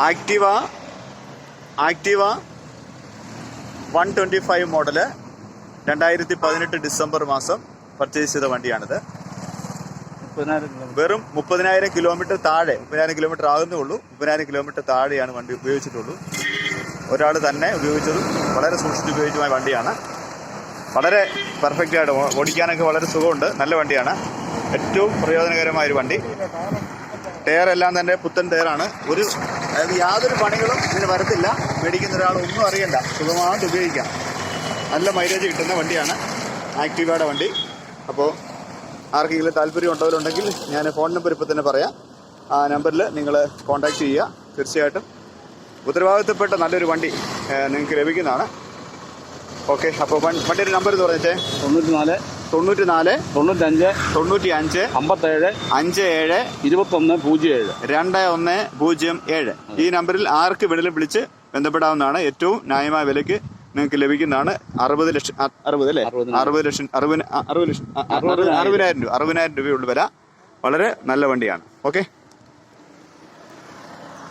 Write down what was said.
Activa 125 model 2018 December മാസം purchase ചെയ്ത വണ്ടിയാണിത്. വെറും 30,000 കിലോമീറ്റർ താഴെ, 30,000 കിലോമീറ്റർ ആകുന്നേ ഉള്ളൂ. 30,000 കിലോമീറ്റർ താഴെയാണ് വണ്ടി ഉപയോഗിച്ചിട്ടുള്ളൂ. ഒരാൾ തന്നെ ഉപയോഗിച്ചതും വളരെ സൂക്ഷിച്ച് ഉപയോഗിച്ചമായ വണ്ടിയാണ്. വളരെ പെർഫെക്റ്റ് ആയിട്ട് ഓടിക്കാനൊക്കെ വളരെ സുഖമുണ്ട്. നല്ല വണ്ടിയാണ്. ഏറ്റവും പ്രയോജനകരമായൊരു വണ്ടി. ടയറെല്ലാം തന്നെ പുത്തൻ ടയറാണ്. അതായത് യാതൊരു പണികളും ഇതിന് വരത്തില്ല. മേടിക്കുന്ന ഒരാൾ ഒന്നും അറിയണ്ട, സുഖമായിട്ട് ഉപയോഗിക്കാം. നല്ല മൈലേജ് കിട്ടുന്ന വണ്ടിയാണ് ആക്റ്റീവയുടെ വണ്ടി. അപ്പോൾ ആർക്കെങ്കിലും താല്പര്യം ഉണ്ടവരുണ്ടെങ്കിൽ ഞാൻ ഫോൺ നമ്പർ ഇപ്പോൾ തന്നെ പറയാം. ആ നമ്പറിൽ നിങ്ങൾ കോൺടാക്ട് ചെയ്യുക. തീർച്ചയായിട്ടും ഉത്തരവാദിത്തപ്പെട്ട നല്ലൊരു വണ്ടി നിങ്ങൾക്ക് ലഭിക്കുന്നതാണ്. ഓക്കെ, അപ്പോൾ വണ്ടിയുടെ നമ്പർ എന്ന് പറഞ്ഞേ 94 95 95 57 57 2107 2107. ഈ നമ്പറിൽ ആർക്ക് വേണമെങ്കിലും വിളിച്ച് ബന്ധപ്പെടാവുന്നതാണ്. ഏറ്റവും ന്യായമായ വിലയ്ക്ക് നിങ്ങൾക്ക് ലഭിക്കുന്നതാണ്. 60,000 രൂപയുള്ള വില. വളരെ നല്ല വണ്ടിയാണ്. ഓക്കെ.